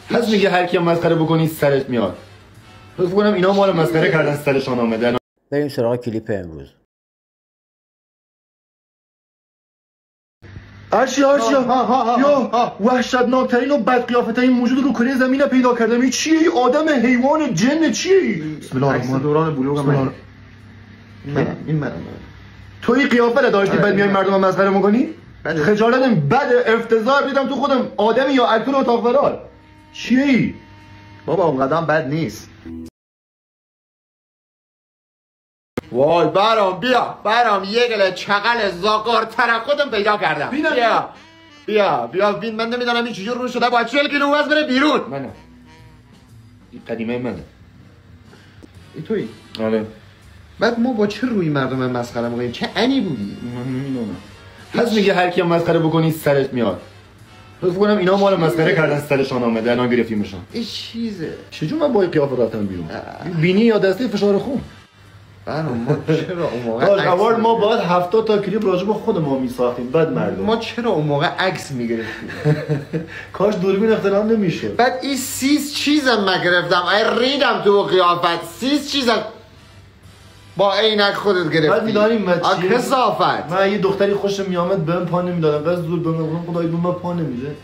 پس میگه هر کی مسخره بکنی سرت میاد. فکر کنم اینا ما رو مسخره کردن سرشان آمده. بریم سراغ کلیپ امروز. اشیا وحشتناکترین و بدقیافترین موجود رو کره زمین پیدا کردم. این چیه؟ این آدم، حیوان، جن، چیه؟ بسم الله الرحمن دوران بلوغ من. تو این قیافه داشتی بعد میای مردم مسخره میکنی؟ خجالت بد افتضاح دیدم تو خودم آدمی یا الکل اتاق فرار. چیه؟ بابا اون قدم بد نیست. وای برام یه گله چقل زاگار ترقدم پیدا کردم. بیا بین. من نمیدونم این چجور رو شده. باید 40 کیلو وزن بره بیرون. منم این قدیمه منه. این تویی؟ آره. بعد ما با چه روی مردم مسخره میکنیم؟ چه انی بودی؟ من نمیدونم. پس میگه هر کی مسخره بکنی سرت میاد. فکر کنم اینا ما رو مسخره کردن سرشان آمده. الان گرفتیمشون. این چیزه. چجور من با این قیافه رفتم بیرون؟ بینی یا دسته فشار خون؟ ما چرا اون موقع ما باید 70 تا کلیپ راجع به خود ما میساختیم. بعد مردم ما چرا اون موقع عکس میگرفتیم؟ کاش دوربین اختراع نمیشه. بعد این 30 چیزم نگرفتم. ریدم تو قیافت. 30 چیزم با عینک خودت گرفتی. بعد میدونیم من چیه؟ کثافت. من یه دختری خوشم میامد بهم پا نمیدادم. بس زور بهم خدای به من پا نمیده.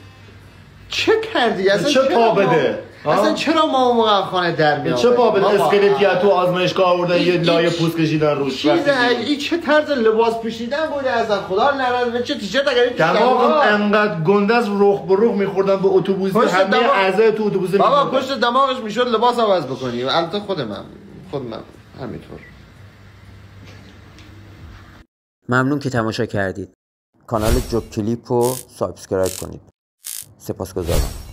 چه کردی؟ اصلا چه پا بده؟ اصلا چرا ما اون موقع خانه در میاد؟ چه پا بده؟ اسکلتیات تو آزمایشگاه آوردن یه لایه پوست کشیدن روش. این چه طرز لباس پوشیدن بوده اصلا؟ خدا لعنت. چه تیشرت اگه دماغم انقدر گنده از رخ به رخ میخوردن به اتوبوس. همه اعضای تو اتوبوس بابا پشت دماغش میشد لباس عوض بکنی. البته خود من همینطور. ممنون که تماشا کردید. کانال جوک کلیپ رو سابسکرایب کنید. سپاسگزارم.